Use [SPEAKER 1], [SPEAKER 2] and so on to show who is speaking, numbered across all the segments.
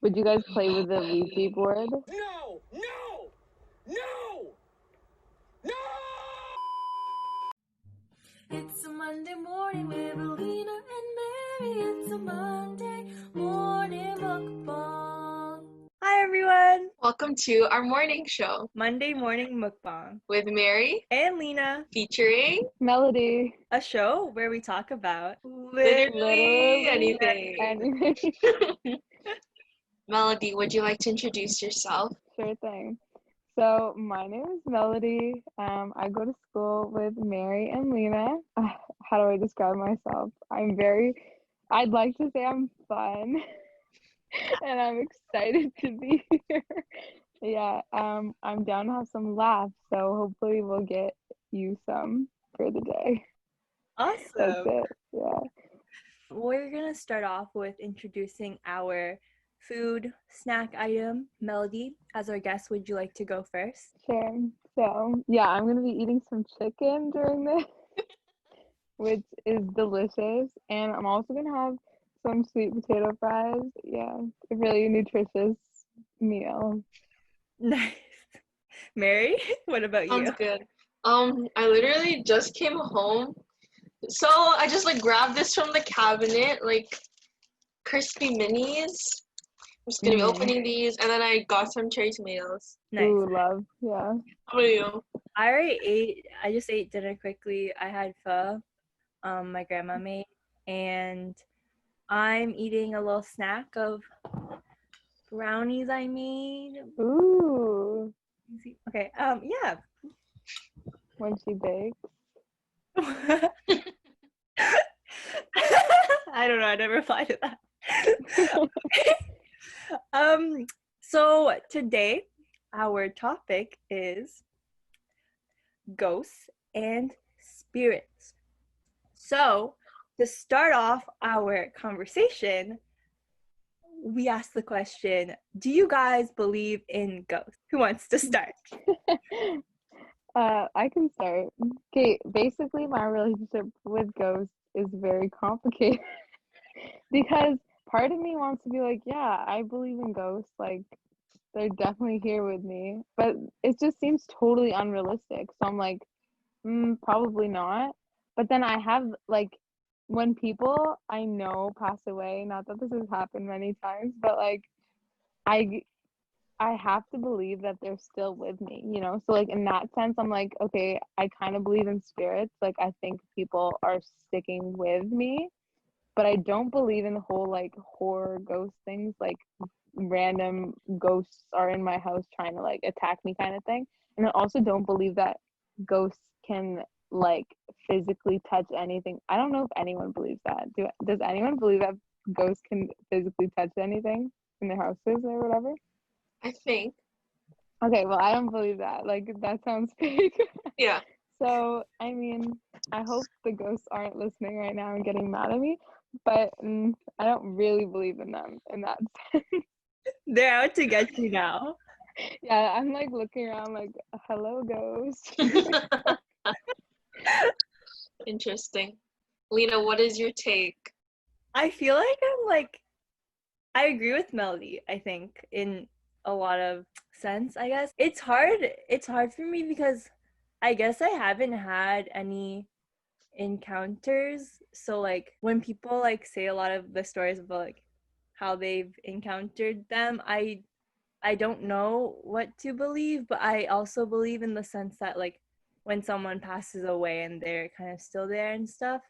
[SPEAKER 1] Would you guys play with the Ouija board?
[SPEAKER 2] No! No! No! No!
[SPEAKER 3] It's a Monday morning with Lina and Mary. It's a Monday morning mukbang. Hi everyone!
[SPEAKER 4] Welcome to our morning show
[SPEAKER 3] Monday morning mukbang
[SPEAKER 4] with Mary
[SPEAKER 3] and Lina,
[SPEAKER 4] featuring
[SPEAKER 1] Melody.
[SPEAKER 3] a show where we talk about
[SPEAKER 4] literally anything.
[SPEAKER 1] Anything.
[SPEAKER 4] Melody, would you like to introduce yourself?
[SPEAKER 1] Sure thing. So my name is Melody. I go to school with Mary and Lina. How do I describe myself? I'd like to say I'm fun and I'm excited to be here. Yeah, I'm down to have some laughs, so hopefully we'll get you some for the day. That's
[SPEAKER 3] Awesome.
[SPEAKER 1] it. Yeah.
[SPEAKER 3] We're gonna start off with introducing our food snack item. Melody, as our guest, would you like to go first?
[SPEAKER 1] Sure. So yeah, I'm gonna be eating some chicken during this, which is delicious, and I'm also gonna have some sweet potato fries. Yeah, a really nutritious meal.
[SPEAKER 3] Nice. Mary, what about you?
[SPEAKER 4] Sounds good. I literally just came home, so I just grabbed this from the cabinet, crispy minis. I'm just gonna be opening these, and then I got some cherry tomatoes.
[SPEAKER 3] Nice.
[SPEAKER 1] Ooh, love. Yeah.
[SPEAKER 4] How about you?
[SPEAKER 3] I just ate dinner quickly. I had pho, my grandma made, and I'm eating a little snack of brownies I made.
[SPEAKER 1] Ooh.
[SPEAKER 3] Okay, yeah.
[SPEAKER 1] When she bakes.
[SPEAKER 3] I don't know, I never replied to that. So today our topic is ghosts and spirits. So to start off our conversation, we asked the question, do you guys believe in ghosts? Who wants to start?
[SPEAKER 1] I can start. Okay, basically my relationship with ghosts is very complicated because part of me wants to be like, yeah, I believe in ghosts, like they're definitely here with me, but it just seems totally unrealistic. So I'm like, probably not. But then I have like when people I know pass away, not that this has happened many times, but like I I have to believe that they're still with me, you know? So like in that sense, I'm like, okay, I kind of believe in spirits. Like I think people are sticking with me, but I don't believe in the whole like horror ghost things, like random ghosts are in my house trying to like attack me kind of thing. And I also don't believe that ghosts can like physically touch anything. I don't know if anyone believes that. Does anyone believe that ghosts can physically touch anything in their houses or whatever?
[SPEAKER 4] I think.
[SPEAKER 1] Okay, well, I don't believe that. Like, that sounds fake.
[SPEAKER 4] Yeah.
[SPEAKER 1] So, I mean, I hope the ghosts aren't listening right now and getting mad at me, but I don't really believe in them in that sense.
[SPEAKER 3] They're out to get you now.
[SPEAKER 1] Yeah, I'm like looking around like, hello, ghost.
[SPEAKER 4] Interesting. Lina, what is your take?
[SPEAKER 3] I feel like I agree with Melody, I think, in a lot of sense, I guess. It's hard for me because I guess I haven't had any encounters. So like when people like say a lot of the stories about like how they've encountered them, I don't know what to believe, but I also believe in the sense that like when someone passes away and they're kind of still there and stuff.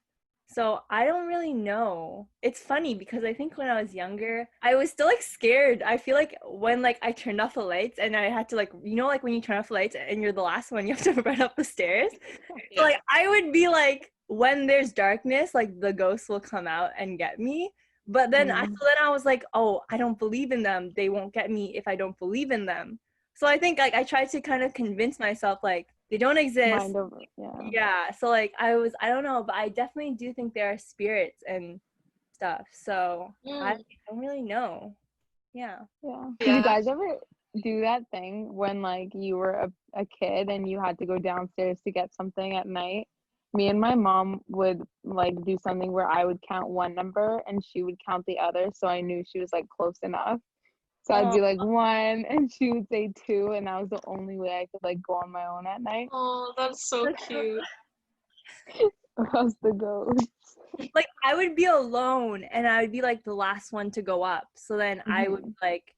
[SPEAKER 3] So I don't really know. It's funny because I think when I was younger, I was still like scared. I feel like when like I turned off the lights and I had to like, you know, like when you turn off the lights and you're the last one, you have to run up the stairs.
[SPEAKER 4] Yeah.
[SPEAKER 3] So like I would be like, when there's darkness, like the ghosts will come out and get me. But then I was like, oh, I don't believe in them. They won't get me if I don't believe in them. So I think like I tried to kind of convince myself like they don't exist.
[SPEAKER 1] Mind over, yeah.
[SPEAKER 3] Yeah. So like I don't know, but I definitely do think there are spirits and stuff. So I don't really know. Yeah.
[SPEAKER 1] Yeah. Did you guys ever do that thing when like you were a kid and you had to go downstairs to get something at night? Me and my mom would like do something where I would count one number and she would count the other, so I knew she was like close enough. So I'd be like 1 and she would say 2, and that was the only way I could like go on my own at night.
[SPEAKER 4] Oh, that's so cute.
[SPEAKER 1] Or else the ghost.
[SPEAKER 3] Like I would be alone and I would be like the last one to go up. So then I would like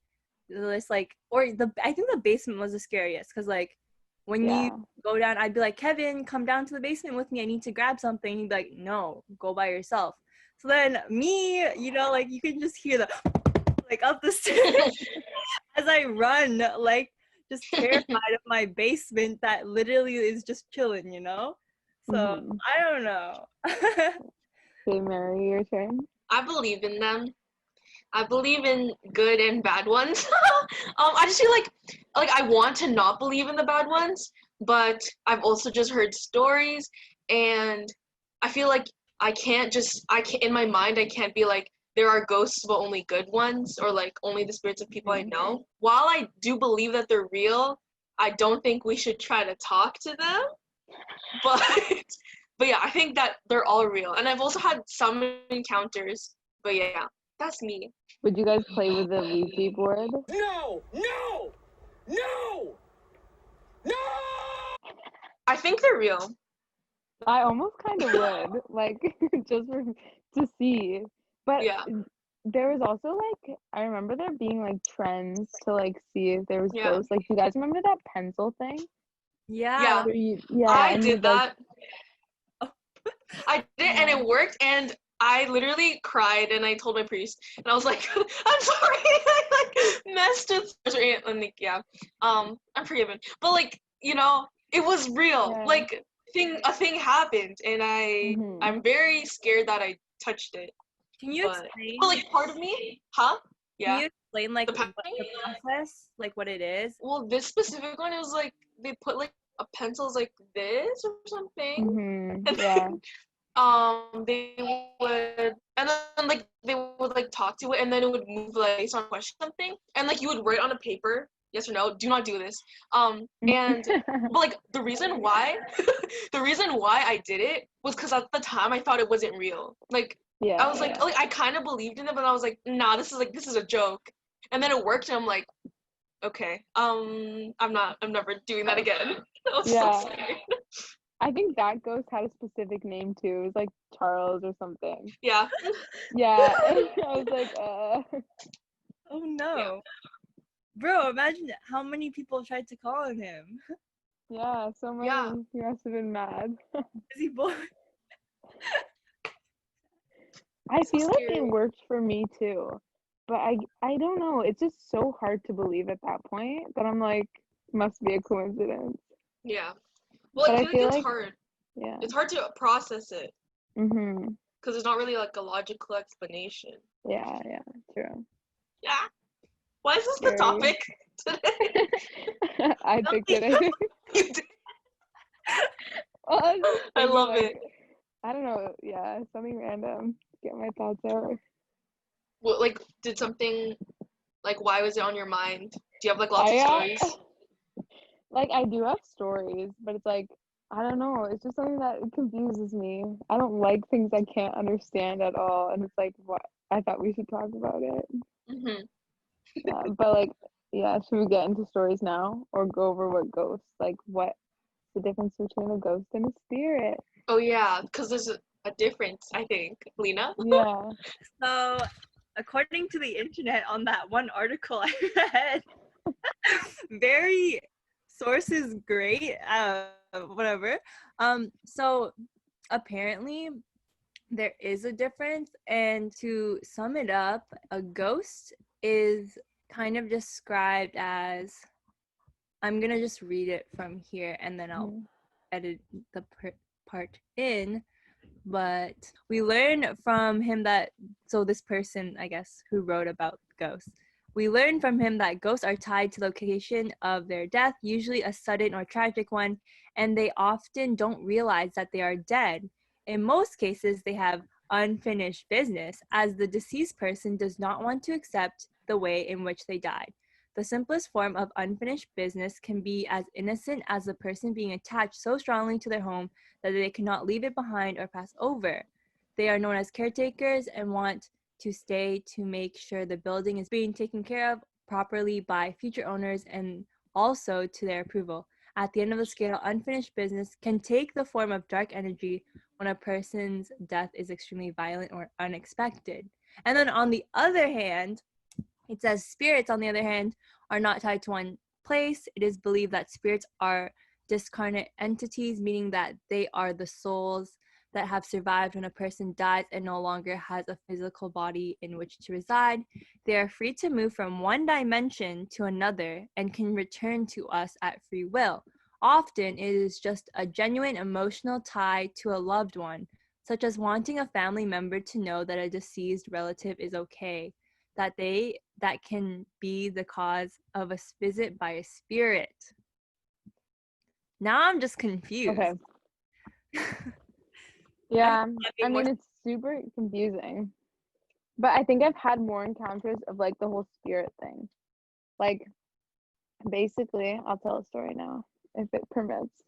[SPEAKER 3] this like I think the basement was the scariest because like when you go down, I'd be like, Kevin, come down to the basement with me. I need to grab something. He'd be like, no, go by yourself. So then me, like you can just hear the like up the stairs as I run, like just terrified of my basement that literally is just chilling, So I don't know.
[SPEAKER 1] Okay, Mary, your turn.
[SPEAKER 4] I believe in them. I believe in good and bad ones. I just feel like I want to not believe in the bad ones, but I've also just heard stories, and I feel like in my mind I can't be like there are ghosts but only good ones, or like only the spirits of people I know. While I do believe that they're real, I don't think we should try to talk to them. But yeah, I think that they're all real, and I've also had some encounters. But yeah, that's me.
[SPEAKER 1] Would you guys play with the Ouija board?
[SPEAKER 2] No! No! No! No!
[SPEAKER 4] I think they're real.
[SPEAKER 1] I almost kind of would, like, just to see. But
[SPEAKER 4] Yeah.
[SPEAKER 1] there was also, like, I remember there being, like, trends to, like, see if there was
[SPEAKER 4] Yeah.
[SPEAKER 1] ghosts. Like, you guys remember that pencil thing?
[SPEAKER 3] Yeah.
[SPEAKER 4] I did that. I did, and it worked, and I literally cried, and I told my priest, and I was like, I'm sorry, I, like, messed with, and, like, yeah, I'm forgiven. But, like, it was real.
[SPEAKER 1] Yeah.
[SPEAKER 4] Like, a thing happened, and I'm very scared that I touched it.
[SPEAKER 3] Can you explain?
[SPEAKER 4] But, like, part of me, huh? Yeah.
[SPEAKER 3] Can you explain, like, what the process, like, what it is?
[SPEAKER 4] Well, this specific one, it was, like, they put, like, a pencils like this or something. And then, they would, and then, like, they would, like, talk to it, and then it would move, like, based on a question or something. And, like, you would write on a paper, yes or no, do not do this. And, but, like, the reason why I did it was because at the time I thought it wasn't real. Like, I was like, I kind of believed in it, but I was like, nah, this is a joke. And then it worked, and I'm like, okay, I'm never doing that again. That was so scary.
[SPEAKER 1] I think that ghost had a specific name too. It was like Charles or something.
[SPEAKER 4] Yeah.
[SPEAKER 1] Yeah. I was like,
[SPEAKER 3] Oh no. Yeah. Bro, imagine how many people tried to call on him.
[SPEAKER 1] Yeah, so many. Yeah. He must have been mad.
[SPEAKER 3] Busy boy.
[SPEAKER 1] I feel like it worked for me too. But I don't know. It's just so hard to believe at that point that I'm like, must be a coincidence.
[SPEAKER 4] Yeah. Well, I feel like it's hard.
[SPEAKER 1] Yeah.
[SPEAKER 4] It's hard to process it.
[SPEAKER 1] Mm-hmm.
[SPEAKER 4] Because there's not really like a logical explanation.
[SPEAKER 1] Yeah, true.
[SPEAKER 4] Yeah. Why is this the topic today?
[SPEAKER 1] I picked it.
[SPEAKER 4] You did.
[SPEAKER 1] Well,
[SPEAKER 4] I love it.
[SPEAKER 1] I don't know. Yeah, something random. Get my thoughts out.
[SPEAKER 4] Well, like, did something, like, why was it on your mind? Do you have, like, lots of stories?
[SPEAKER 1] Like, I do have stories, but it's like, I don't know. It's just something that confuses me. I don't like things I can't understand at all. And it's like, what? I thought we should talk about it.
[SPEAKER 4] Mm-hmm.
[SPEAKER 1] But, like, yeah, should we get into stories now? Or go over what ghosts, like, what's the difference between a ghost and a spirit?
[SPEAKER 4] Oh, yeah, because there's a difference, I think. Lina?
[SPEAKER 1] Yeah.
[SPEAKER 3] So, according to the internet, on that one article I read, very sources great, whatever. So apparently there is a difference, and to sum it up, a ghost is kind of described as, I'm gonna just read it from here and then I'll edit the part in. But we learn from him that, so this person, I guess, who wrote about ghosts, we learn from him that ghosts are tied to location of their death, usually a sudden or tragic one, and they often don't realize that they are dead. In most cases, they have unfinished business, as the deceased person does not want to accept the way in which they died. The simplest form of unfinished business can be as innocent as the person being attached so strongly to their home that they cannot leave it behind or pass over. They are known as caretakers and want to stay to make sure the building is being taken care of properly by future owners and also to their approval. At the end of the scale, unfinished business can take the form of dark energy when a person's death is extremely violent or unexpected. And then on the other hand, it says spirits, on the other hand, are not tied to one place. It is believed that spirits are discarnate entities, meaning that they are the souls that have survived when a person dies and no longer has a physical body in which to reside. They are free to move from one dimension to another and can return to us at free will. Often, it is just a genuine emotional tie to a loved one, such as wanting a family member to know that a deceased relative is okay, that can be the cause of a visit by a spirit. Now I'm just confused.
[SPEAKER 1] Okay. Yeah, I mean, it's super confusing. But I think I've had more encounters of like the whole spirit thing. Like, basically, I'll tell a story now if it permits.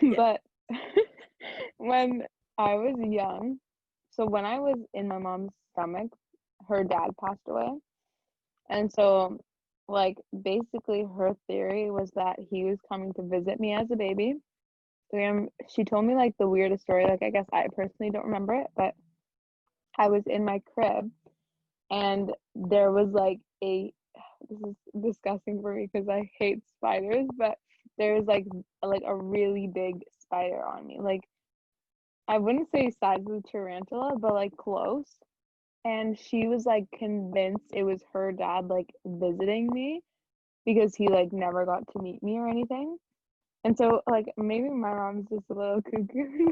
[SPEAKER 3] Yeah.
[SPEAKER 1] But when I was young, so when I was in my mom's stomach, her dad passed away. And so, like, basically, her theory was that he was coming to visit me as a baby. She told me like the weirdest story. Like, I guess I personally don't remember it, but I was in my crib and there was like this is disgusting for me because I hate spiders, but there was like a really big spider on me. Like, I wouldn't say size of a tarantula, but like close. And she was like convinced it was her dad like visiting me because he like never got to meet me or anything. And so like maybe my mom's just a little cuckoo,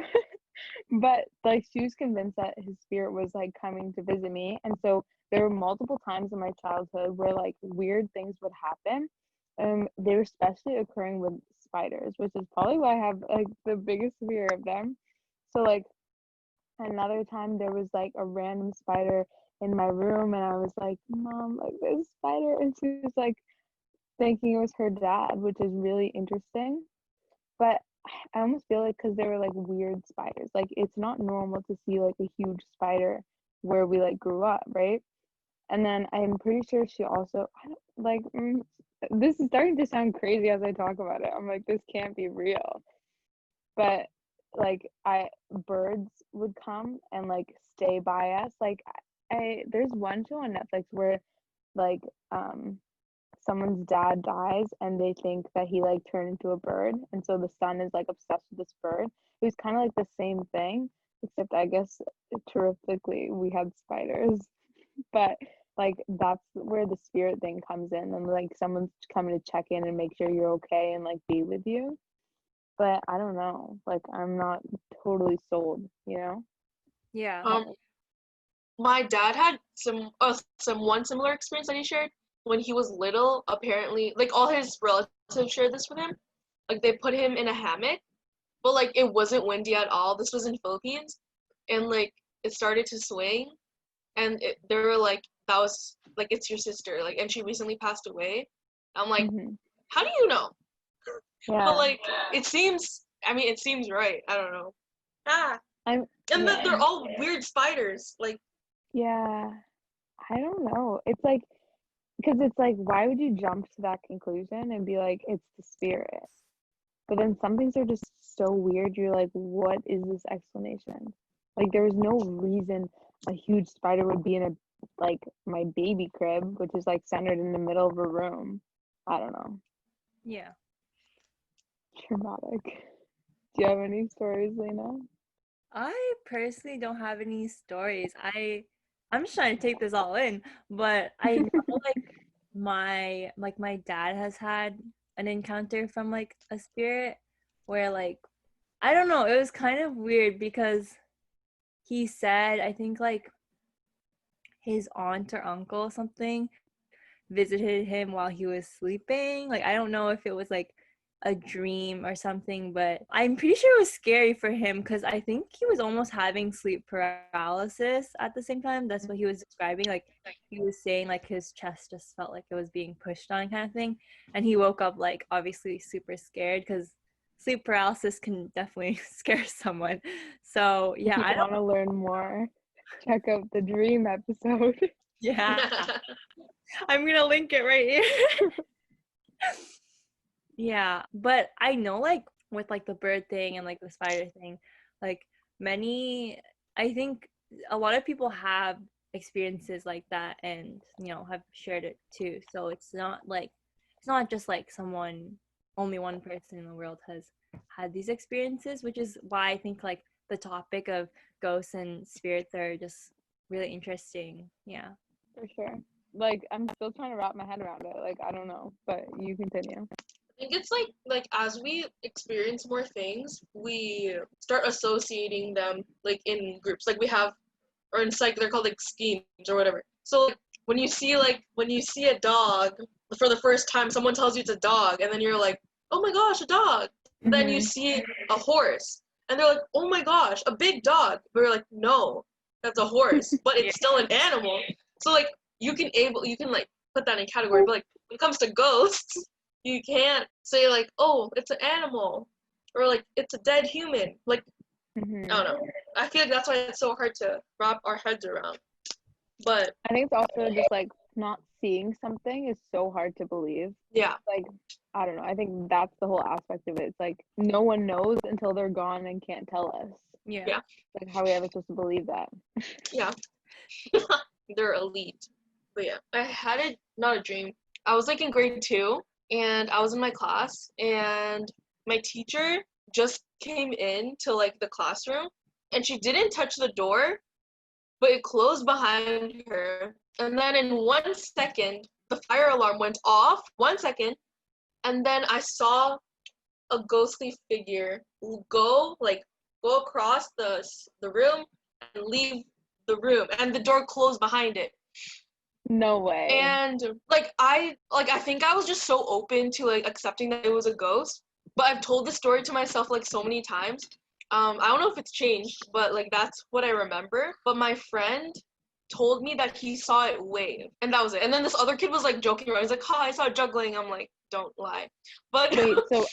[SPEAKER 1] but like she was convinced that his spirit was like coming to visit me. And so there were multiple times in my childhood where like weird things would happen. They were especially occurring with spiders, which is probably why I have like the biggest fear of them. So like another time there was like a random spider in my room and I was like, Mom, like this spider, and she was like thinking it was her dad, which is really interesting. But I almost feel like because they were like weird spiders, like it's not normal to see like a huge spider where we like grew up, right? And then I'm pretty sure she also, I don't like, this is starting to sound crazy as I talk about it. I'm like, this can't be real. But like birds would come and like stay by us. Like there's one show on Netflix where like someone's dad dies and they think that he like turned into a bird, and so the son is like obsessed with this bird. It was kind of like the same thing, except I guess terrifically we had spiders. But like that's where the spirit thing comes in, and like someone's coming to check in and make sure you're okay and like be with you. But I don't know, like I'm not totally sold, you know?
[SPEAKER 3] Yeah.
[SPEAKER 4] My dad had some one similar experience that he shared when he was little. Apparently, like all his relatives shared this with him. Like they put him in a hammock, but like it wasn't windy at all. This was in Philippines, and like it started to swing, and they were like, "That was like it's your sister," like, and she recently passed away. I'm like, how do you know?
[SPEAKER 1] Yeah.
[SPEAKER 4] But like it seems. I mean, it seems right. I don't know. And then they're all weird spiders. Like.
[SPEAKER 1] Yeah, I don't know. It's like, because it's like, why would you jump to that conclusion and be like, it's the spirit? But then some things are just so weird. You're like, what is this explanation? Like, there was no reason a huge spider would be in like my baby crib, which is like centered in the middle of a room. I don't know.
[SPEAKER 3] Yeah.
[SPEAKER 1] Traumatic. Do you have any stories, Lena?
[SPEAKER 3] I personally don't have any stories. I'm just trying to take this all in, but I know my dad has had an encounter from like a spirit where like I don't know, it was kind of weird because he said I think like his aunt or uncle or something visited him while he was sleeping. Like I don't know if it was like a dream or something, but I'm pretty sure it was scary for him because I think he was almost having sleep paralysis at the same time. That's what he was describing. Like he was saying like his chest just felt like it was being pushed on kind of thing. And he woke up like obviously super scared because sleep paralysis can definitely scare someone. So yeah,
[SPEAKER 1] I want to learn more. Check out the dream episode.
[SPEAKER 3] Yeah. I'm gonna link it right here. Yeah, but I know like with like the bird thing and like the spider thing, like I think a lot of people have experiences like that and have shared it too. So it's not just like only one person in the world has had these experiences, which is why I think like the topic of ghosts and spirits are just really interesting. Yeah.
[SPEAKER 1] For sure. Like, I'm still trying to wrap my head around it. Like, I don't know, but you continue.
[SPEAKER 4] I think it's like as we experience more things, we start associating them like in groups. Like we have, or in psych, they're called like schemes or whatever. So like when you see a dog for the first time, someone tells you it's a dog, and then you're like, oh my gosh, a dog. Then you see a horse, and they're like, oh my gosh, a big dog. But we're like, no, that's a horse, but it's still an animal. So like you can like put that in a category, but like when it comes to ghosts, you can't say like, oh, it's an animal, or like it's a dead human. Like I don't know. I feel like that's why it's so hard to wrap our heads around. But
[SPEAKER 1] I think it's also just like not seeing something is so hard to believe.
[SPEAKER 4] yeah,
[SPEAKER 1] Like, I don't know. I think that's the whole aspect of it. It's like no one knows until they're gone and can't tell us.
[SPEAKER 3] Yeah.
[SPEAKER 1] Like, how are we ever supposed to believe that?
[SPEAKER 4] yeah, they're elite. But yeah, I had not a dream. I was like in grade 2, and I was in my class, and my teacher just came in to like the classroom, and she didn't touch the door, but it closed behind her. And then in 1 second, the fire alarm went off. 1 second, and then I saw a ghostly figure go across the room and leave the room, and the door closed behind it.
[SPEAKER 1] No way.
[SPEAKER 4] And I think I was just so open to like accepting that it was a ghost. But I've told this story to myself like so many times. I don't know if it's changed, but like that's what I remember. But my friend told me that he saw it wave, and that was it. And then this other kid was like joking around. He's like, "Ha, I saw it juggling." I'm like, "Don't lie." But
[SPEAKER 1] Wait, so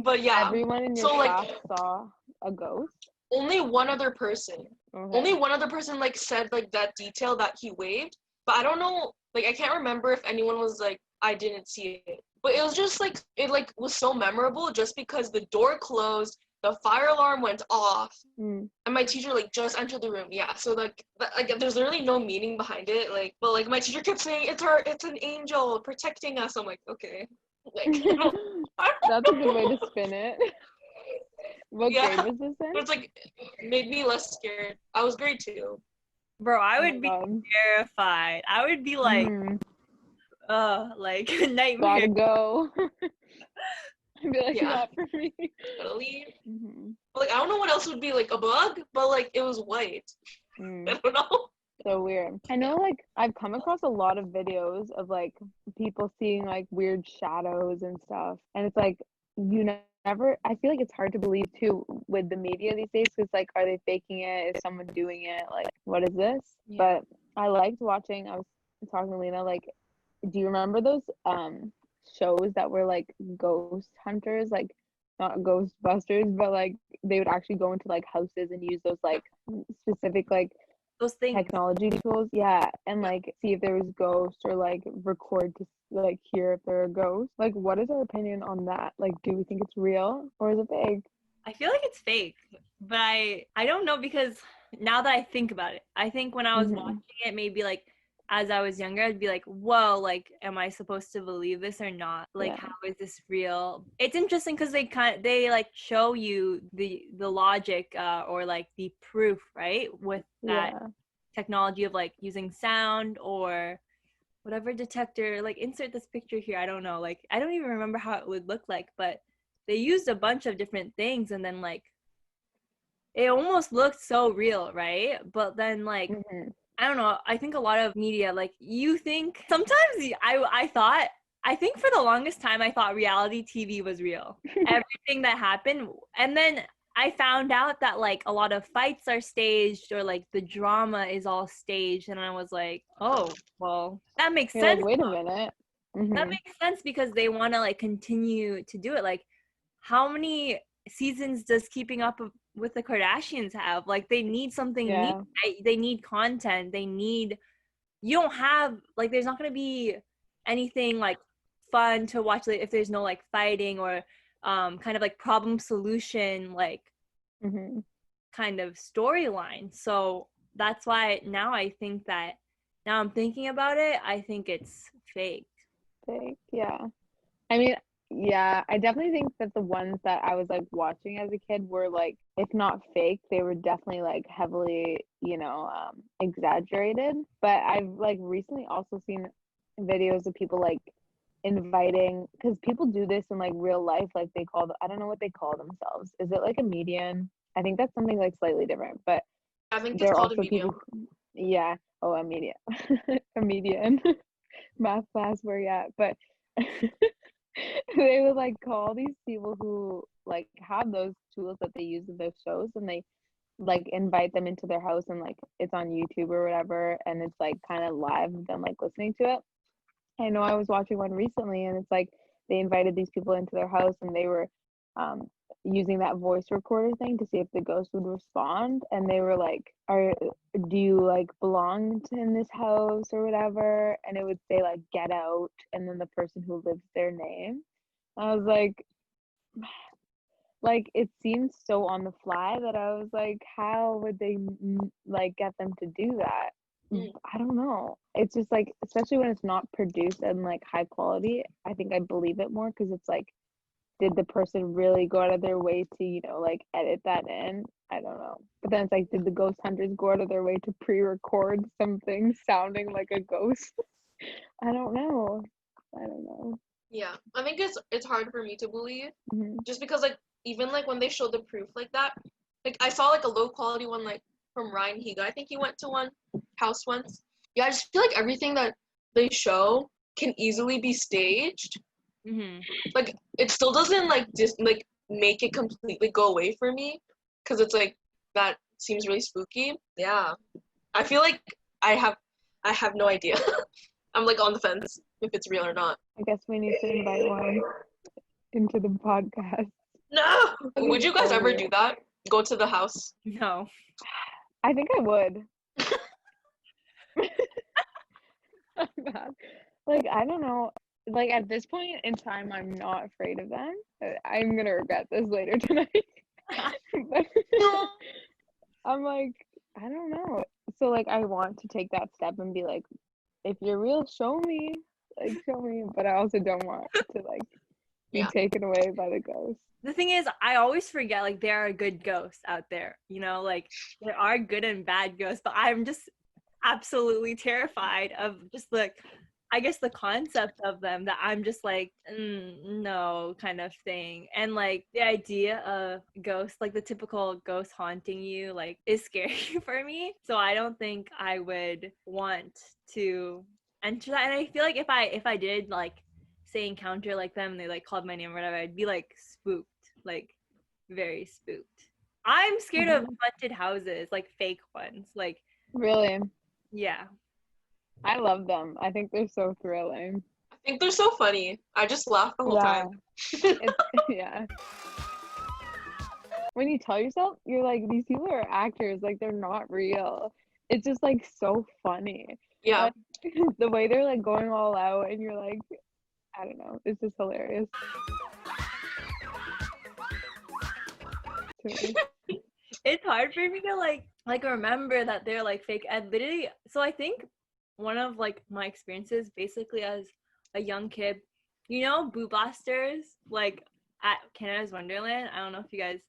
[SPEAKER 4] but yeah,
[SPEAKER 1] everyone in your class saw a ghost?
[SPEAKER 4] only one other person.
[SPEAKER 1] Okay.
[SPEAKER 4] Only one other person like said like that detail that he waved. But I don't know, like I can't remember if anyone was like, I didn't see it. But it was just like it like was so memorable just because the door closed, the fire alarm went off, and my teacher like just entered the room. Yeah, so like there's literally no meaning behind it. Like, but like my teacher kept saying it's an angel protecting us. I'm like, okay. Like,
[SPEAKER 1] That's a good way to spin it. What grade was this in?
[SPEAKER 4] But it's like made me less scared. I was grade 2.
[SPEAKER 3] Bro, I would be terrified. I would be like, like nightmare.
[SPEAKER 1] Gotta go. I'd be like, not for me.
[SPEAKER 4] Gotta leave. But, like, I don't know what else would be like a bug, but like it was white. I don't know.
[SPEAKER 1] So weird. I know, like, I've come across a lot of videos of like people seeing like weird shadows and stuff, and it's like never. I feel like it's hard to believe too with the media these days, because like, are they faking it? Is someone doing it? Like, what is this? Yeah. But I liked watching. I was talking to Lina, like, do you remember those shows that were like ghost hunters, like not ghostbusters, but like they would actually go into like houses and use those like specific like
[SPEAKER 3] those things,
[SPEAKER 1] technology tools, and like see if there was ghosts, or like record to like hear if there are ghosts. Like, what is our opinion on that? Like, do we think it's real or is it fake?
[SPEAKER 3] I feel like it's fake, but I don't know, because now that I think about it, I think when I was watching it, maybe like as I was younger, I'd be like, whoa, like, am I supposed to believe this or not? Like, how is this real? It's interesting because they like show you the logic or like the proof, right? With that technology of like using sound or whatever detector, like insert this picture here. I don't know. Like, I don't even remember how it would look like, but they used a bunch of different things, and then like it almost looked so real, right? But then like I don't know, I think a lot of media, like, you think sometimes I think for the longest time I thought reality TV was real. Everything that happened, and then I found out that like a lot of fights are staged, or like the drama is all staged, and I was like, oh, well, that makes sense.
[SPEAKER 1] Like, wait a minute.
[SPEAKER 3] That makes sense, because they want to like continue to do it. Like, how many seasons does Keeping Up with the Kardashians have? Like, they need something new, right? They need content, they need you don't have like there's not going to be anything like fun to watch like, if there's no like fighting or kind of like problem solution like kind of storyline. So that's why now I think that now I'm thinking about it, I think it's fake.
[SPEAKER 1] Fake, yeah. I mean, yeah, I definitely think that the ones that I was like watching as a kid were like, if not fake, they were definitely like heavily, exaggerated. But I've like recently also seen videos of people like inviting, because people do this in like real life, like they call I don't know what they call themselves. Is it like a median? I think that's something like slightly different, but
[SPEAKER 4] I think
[SPEAKER 1] there
[SPEAKER 4] it's
[SPEAKER 1] are
[SPEAKER 4] called a
[SPEAKER 1] also
[SPEAKER 4] medium.
[SPEAKER 1] people yeah, oh, a median. A median. Math class where you at, but they would like call these people who like have those tools that they use in those shows, and they like invite them into their house, and like it's on YouTube or whatever, and it's like kind of live of them like listening to it. I know I was watching one recently, and it's like they invited these people into their house, and they were um, using that voice recorder thing to see if the ghost would respond. And they were like, do you like belong in this house or whatever? And it would say like, get out, and then the person who lives their name. I was like it seemed so on the fly that I was like, how would they like get them to do that? I don't know. It's just like, especially when it's not produced and like high quality, I think I believe it more, because it's like, did the person really go out of their way to, like edit that in? I don't know. But then it's like, did the ghost hunters go out of their way to pre-record something sounding like a ghost? I don't know.
[SPEAKER 4] Yeah, I think it's hard for me to believe,
[SPEAKER 1] Mm-hmm.
[SPEAKER 4] just because like even like when they show the proof like that, like I saw like a low quality one like from Ryan Higa. I think he went to one house once. Yeah, I just feel like everything that they show can easily be staged. Like it still doesn't like just like make it completely go away for me, because it's like that seems really spooky. Yeah, I feel like I have no idea. I'm like on the fence if it's real or not.
[SPEAKER 1] I guess we need to invite one into the podcast.
[SPEAKER 4] No! Would you guys
[SPEAKER 1] So
[SPEAKER 4] ever
[SPEAKER 1] weird.
[SPEAKER 4] do that? Go to the house?
[SPEAKER 3] No.
[SPEAKER 1] I think I would. Like, I don't know. Like, at this point in time, I'm not afraid of them. I'm gonna regret this later tonight. But I'm like, I don't know. So, like, I want to take that step and be like, if you're real, show me. Like, show me. But I also don't want to, like, be taken away by the ghost.
[SPEAKER 3] The thing is, I always forget, like, there are good ghosts out there, like, there are good and bad ghosts, but I'm just absolutely terrified of just, like, I guess the concept of them, that I'm just like, no kind of thing. And, like, the idea of ghosts, like, the typical ghost haunting you, like, is scary for me. So I don't think I would want to enter that. And I feel like if I did, like, say encounter like them and they like called my name or whatever, I'd be like spooked, like very spooked. I'm scared of haunted houses, like fake ones. Like,
[SPEAKER 1] really?
[SPEAKER 3] Yeah.
[SPEAKER 1] I love them. I think they're so thrilling.
[SPEAKER 4] I think they're so funny. I just laugh the whole time.
[SPEAKER 1] Yeah. When you tell yourself, you're like, these people are actors, like they're not real. It's just like so funny.
[SPEAKER 4] Yeah.
[SPEAKER 1] Like, the way they're like going all out, and you're like, I don't know. It's just hilarious.
[SPEAKER 3] It's hard for me to like remember that they're like fake. And literally, so I think one of like my experiences basically as a young kid, Boo Blasters, like at Canada's Wonderland. I don't know if you guys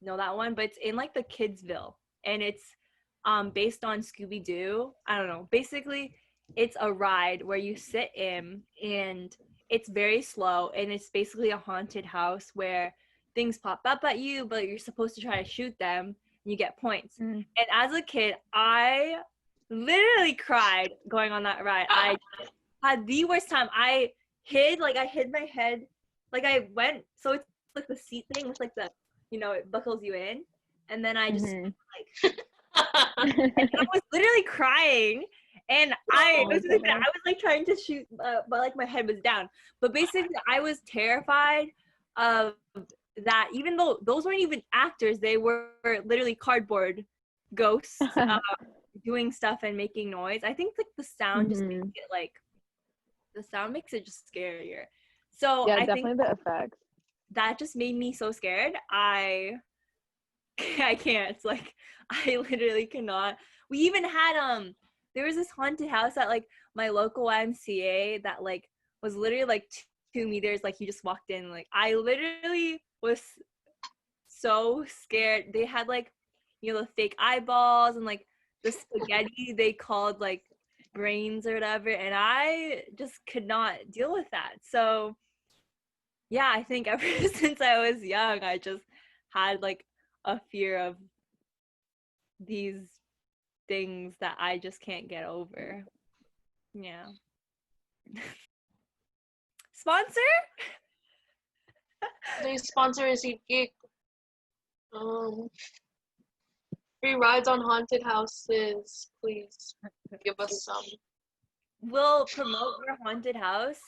[SPEAKER 3] know that one, but it's in like the Kidsville, and it's based on Scooby-Doo. I don't know. Basically, it's a ride where you sit in, and it's very slow, and it's basically a haunted house where things pop up at you, but you're supposed to try to shoot them, and you get points. And as a kid, I literally cried going on that ride. I had the worst time. I hid my head, like I went, so it's like the seat thing with like the, it buckles you in, and then I just like and I was literally crying, and I was like trying to shoot, but like my head was down. But basically, I was terrified of that. Even though those weren't even actors, they were literally cardboard ghosts. doing stuff and making noise. I think like the sound just makes
[SPEAKER 1] Mhm.
[SPEAKER 3] it like the sound makes it just scarier. So
[SPEAKER 1] Yeah,
[SPEAKER 3] I think
[SPEAKER 1] definitely the effects.
[SPEAKER 3] that just made me so scared. I can't. It's like I literally cannot. We even had there was this haunted house at like my local YMCA that like was literally like 2 meters. Like you just walked in. Like I literally was so scared. They had like the fake eyeballs and like the spaghetti they called like brains or whatever, and I just could not deal with that. So yeah, I think ever since I was young, I just had like a fear of these things that I just can't get over. Yeah. Sponsor?
[SPEAKER 4] They sponsor a SeatGeek. Um, free rides on haunted houses. Please give us some.
[SPEAKER 3] We'll promote your haunted house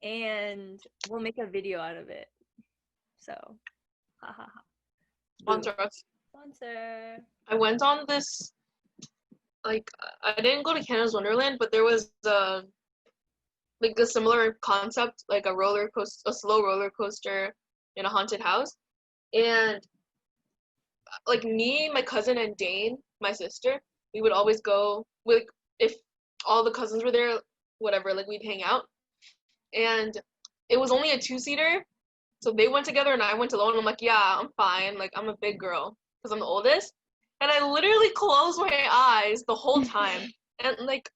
[SPEAKER 3] and we'll make a video out of it. So, ha ha ha. Boo.
[SPEAKER 4] Sponsor us.
[SPEAKER 3] Sponsor.
[SPEAKER 4] I went on this, like, I didn't go to Canada's Wonderland, but there was like a similar concept, like a slow roller coaster in a haunted house. And like me, my cousin, and Dane, my sister, we would always go. Like if all the cousins were there, whatever, like we'd hang out. And it was only a 2-seater, so they went together and I went alone. I'm like, yeah, I'm fine. Like I'm a big girl because I'm the oldest. And I literally closed my eyes the whole time, and like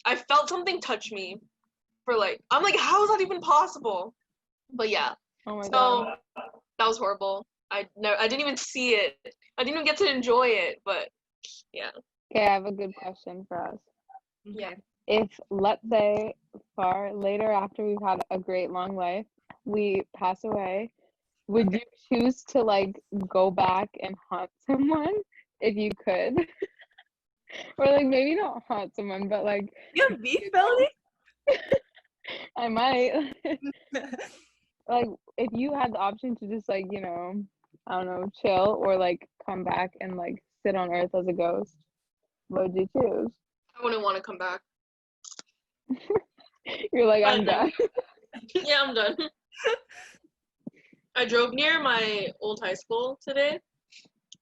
[SPEAKER 4] I felt something touch me for like I'm like, how is that even possible? But yeah,
[SPEAKER 1] Oh my
[SPEAKER 4] so
[SPEAKER 1] god.
[SPEAKER 4] that was horrible. I didn't even see it. I didn't even get to enjoy it. But yeah,
[SPEAKER 1] Okay, I have a good question for us.
[SPEAKER 3] Okay.
[SPEAKER 1] If, let's say, far later after we've had a great long life, we pass away, would you choose to like go back and haunt someone if you could? Or like maybe not haunt someone, but like
[SPEAKER 3] You have beef belly?
[SPEAKER 1] I might. Like if you had the option to just like, I don't know, chill or like come back and like sit on Earth as a ghost, what would you choose?
[SPEAKER 4] I wouldn't want to come back.
[SPEAKER 1] You're like, I'm
[SPEAKER 4] I'm done.
[SPEAKER 1] done.
[SPEAKER 4] Yeah, I'm done. I drove near my old high school today,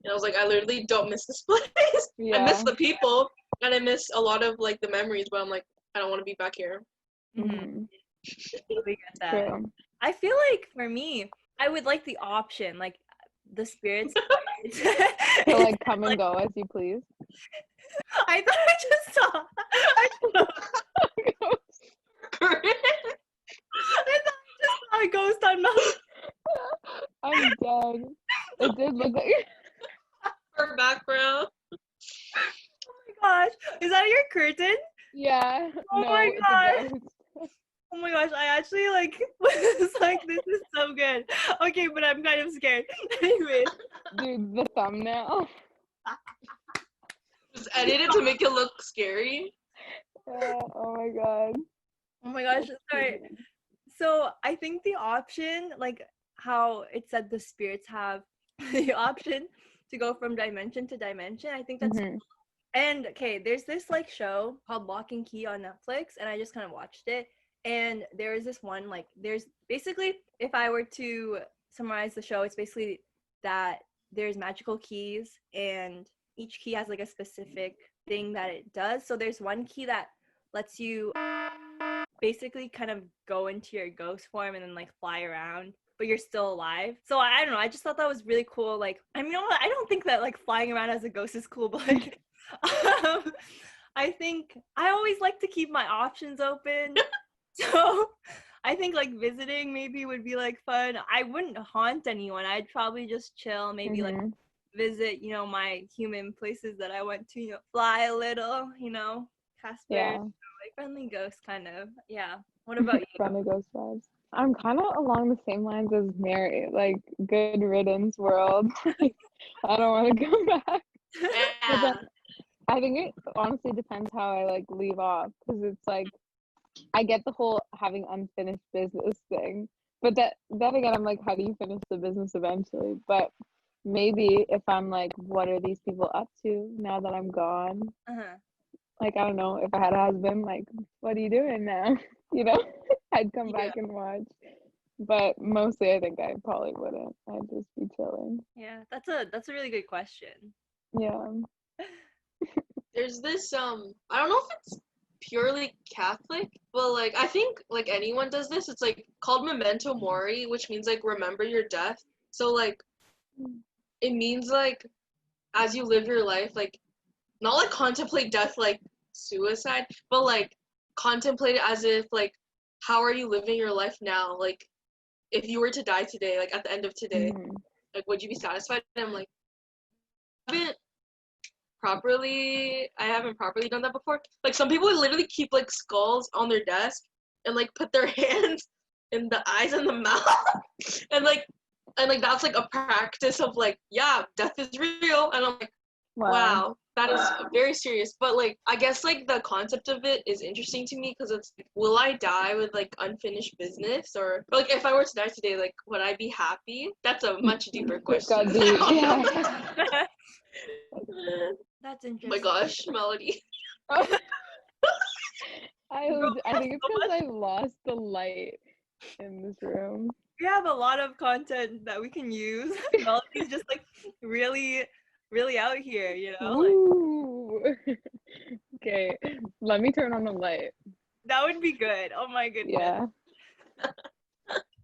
[SPEAKER 4] and I was like, I literally don't miss this place. I miss
[SPEAKER 1] Yeah.
[SPEAKER 4] the people, and I miss a lot of like the memories. But I'm like, I don't want to be back here.
[SPEAKER 3] Mm-hmm. We get that.
[SPEAKER 1] True.
[SPEAKER 3] I feel like for me, I would like the option, like the spirits.
[SPEAKER 1] So like come and go as you please.
[SPEAKER 3] I thought I just saw. I thought I just saw a ghost on Mount.
[SPEAKER 1] I'm dead. It did look like
[SPEAKER 4] Her background.
[SPEAKER 3] Oh my gosh, is that your curtain?
[SPEAKER 1] yeah.
[SPEAKER 3] Oh
[SPEAKER 1] No,
[SPEAKER 3] my
[SPEAKER 1] it's
[SPEAKER 3] gosh.
[SPEAKER 1] a ghost.
[SPEAKER 3] Oh my gosh, I actually like was like, this is so good. Okay, but I'm kind of scared. Anyways.
[SPEAKER 1] Dude, the thumbnail.
[SPEAKER 4] Just edit it to make it look scary.
[SPEAKER 1] Oh my god.
[SPEAKER 3] Oh my gosh,
[SPEAKER 1] That's
[SPEAKER 3] sorry.
[SPEAKER 1] crazy.
[SPEAKER 3] So I think the option, like how it said the spirits have the option to go from dimension to dimension, I think that's
[SPEAKER 1] Mhm.
[SPEAKER 3] and okay, there's this like show called Lock and Key on Netflix, and I just kind of watched it. And there is this one, like, there's basically, if I were to summarize the show, it's basically that there's magical keys, and each key has like a specific thing that it does. So there's one key that lets you basically kind of go into your ghost form and then like fly around, but you're still alive. So I don't know, I just thought that was really cool. Like, I mean, I don't think that like flying around as a ghost is cool, but like I think I always like to keep my options open. So I think like visiting maybe would be like fun. I wouldn't haunt anyone. I'd probably just chill, maybe like
[SPEAKER 1] Mhm.
[SPEAKER 3] visit, my human places that I went to, fly a little, Casper,
[SPEAKER 1] Yeah.
[SPEAKER 3] like friendly ghost kind of. Yeah. What about you?
[SPEAKER 1] Friendly ghost vibes. I'm kind of along the same lines as Mary. Like, good riddance, world. Like, I don't want to come back. But
[SPEAKER 4] Yeah.
[SPEAKER 1] then I think it honestly depends how I like leave off because it's like I get the whole having unfinished business thing, but then again I'm like, how do you finish the business eventually? But maybe if I'm like, what are these people up to now that I'm gone?
[SPEAKER 3] Uh-huh.
[SPEAKER 1] Like, I don't know, if I had a husband, like, what are you doing now? You know, I'd come
[SPEAKER 3] Yeah.
[SPEAKER 1] back and watch. But mostly, I think I probably wouldn't. I'd just be chilling.
[SPEAKER 3] Yeah, that's a really good question.
[SPEAKER 1] Yeah.
[SPEAKER 4] There's this I don't know if it's purely Catholic, but like I think like anyone does this. It's like called memento mori, which means like remember your death. So like it means like as you live your life, like not like contemplate death like suicide, but like contemplate it as if like how are you living your life now? Like if you were to die today, like at the end of today,
[SPEAKER 1] Mhm.
[SPEAKER 4] like would you be satisfied? And I'm like I haven't properly done that before. Like some people would literally keep like skulls on their desk and like put their hands in the eyes and the mouth and like that's like a practice of like, yeah, death is real. And I'm like, wow, that is very serious. But like I guess like the concept of it is interesting to me because it's like, will I die with like unfinished business or like if I were to die today, like would I be happy? That's a much deeper question.
[SPEAKER 1] Got deep, yeah.
[SPEAKER 3] That's
[SPEAKER 4] Oh
[SPEAKER 3] interesting.
[SPEAKER 4] my gosh, Melody.
[SPEAKER 1] I think it's because I lost the light in this room.
[SPEAKER 3] We have a lot of content that we can use. Melody's just like really, really out here, you know? Like,
[SPEAKER 1] Ooh. Okay, let me turn on the light.
[SPEAKER 3] that would be good. Oh my goodness.
[SPEAKER 1] Yeah.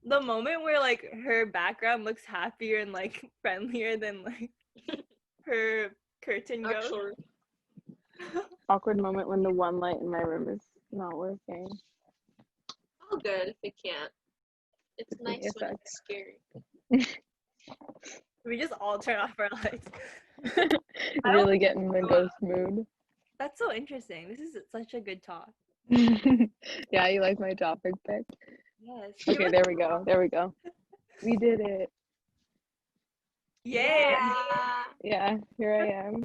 [SPEAKER 3] The moment where like her background looks happier and like friendlier than like her curtain goes.
[SPEAKER 4] Actually,
[SPEAKER 1] Awkward moment when the one light in my room is not working.
[SPEAKER 4] all good if it can't. It's
[SPEAKER 1] It's
[SPEAKER 4] nice
[SPEAKER 1] the
[SPEAKER 4] when
[SPEAKER 1] effect.
[SPEAKER 4] it's scary.
[SPEAKER 3] We just all turn off our lights.
[SPEAKER 1] Really get in the ghost mood.
[SPEAKER 3] That's so interesting. This is such a good talk.
[SPEAKER 1] Yeah, you like my topic pick?
[SPEAKER 3] Yes.
[SPEAKER 1] Okay, there we go. There we go. We did it.
[SPEAKER 3] Yay.
[SPEAKER 1] Yeah, here I am.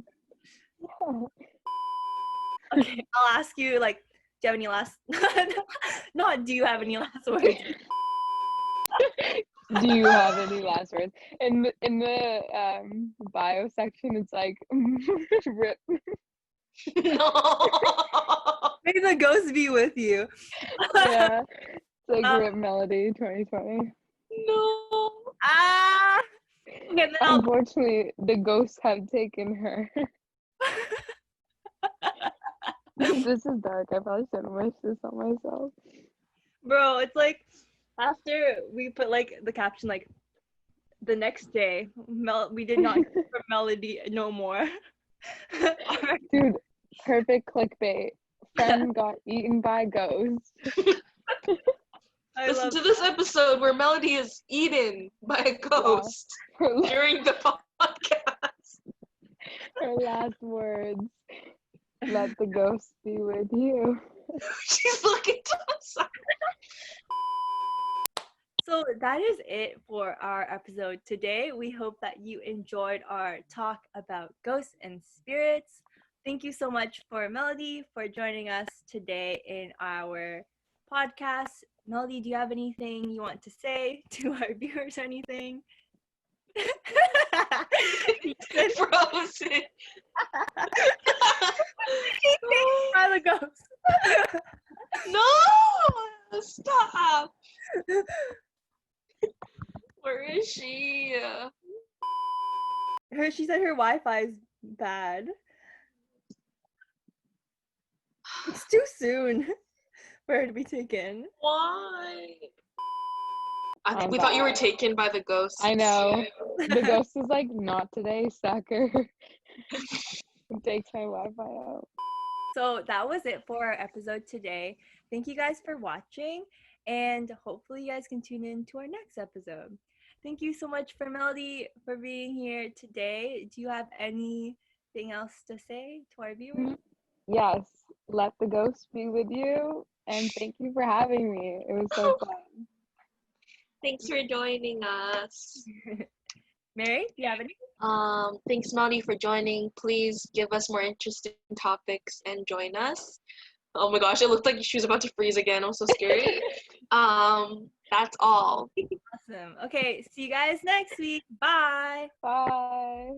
[SPEAKER 3] Okay, I'll ask you like, do you have any last not do you have any last words?
[SPEAKER 1] Do you have any last words? In the bio section, it's like rip.
[SPEAKER 4] No.
[SPEAKER 3] May the ghost be with you.
[SPEAKER 1] Yeah, it's like rip melody 2020.
[SPEAKER 4] No.
[SPEAKER 3] Ah. Okay, then
[SPEAKER 1] Unfortunately, the ghosts have taken her. This is dark. I probably shouldn't wish this on myself.
[SPEAKER 3] Bro, it's like after we put like the caption like the next day, we did not hear from Melody no more.
[SPEAKER 1] Dude, perfect clickbait. Friend got eaten by ghost.
[SPEAKER 4] Listen to this episode where Melody is eaten by a ghost during the podcast.
[SPEAKER 1] Her last words. Let the ghost be with you.
[SPEAKER 4] She's looking to the side.
[SPEAKER 3] So that is it for our episode today. We hope that you enjoyed our talk about ghosts and spirits. Thank you so much for Melody for joining us today in our podcast. Melody, do you have anything you want to say to our viewers or anything?
[SPEAKER 4] Frozen.
[SPEAKER 3] By the ghost.
[SPEAKER 4] No! Stop! Where is she?
[SPEAKER 3] She said her Wi-Fi is bad. It's too soon for her to be taken.
[SPEAKER 4] Why? We thought you were taken by the ghost.
[SPEAKER 1] I know. The ghost is like, not today, sucker. It takes my Wi-Fi out.
[SPEAKER 3] So that was it for our episode today. Thank you guys for watching, and hopefully you guys can tune in to our next episode. Thank you so much for Melody for being here today. Do you have anything else to say to our viewers?
[SPEAKER 1] Yes, let the ghost be with you, and thank you for having me. It was so fun.
[SPEAKER 4] Thanks for joining us.
[SPEAKER 3] Mary, do you have any?
[SPEAKER 4] Thanks, Melody, for joining. Please give us more interesting topics and join us. Oh my gosh, it looked like she was about to freeze again. I'm so scared. That's all.
[SPEAKER 3] Awesome. Awesome. Okay, see you guys next week. Bye.
[SPEAKER 1] Bye.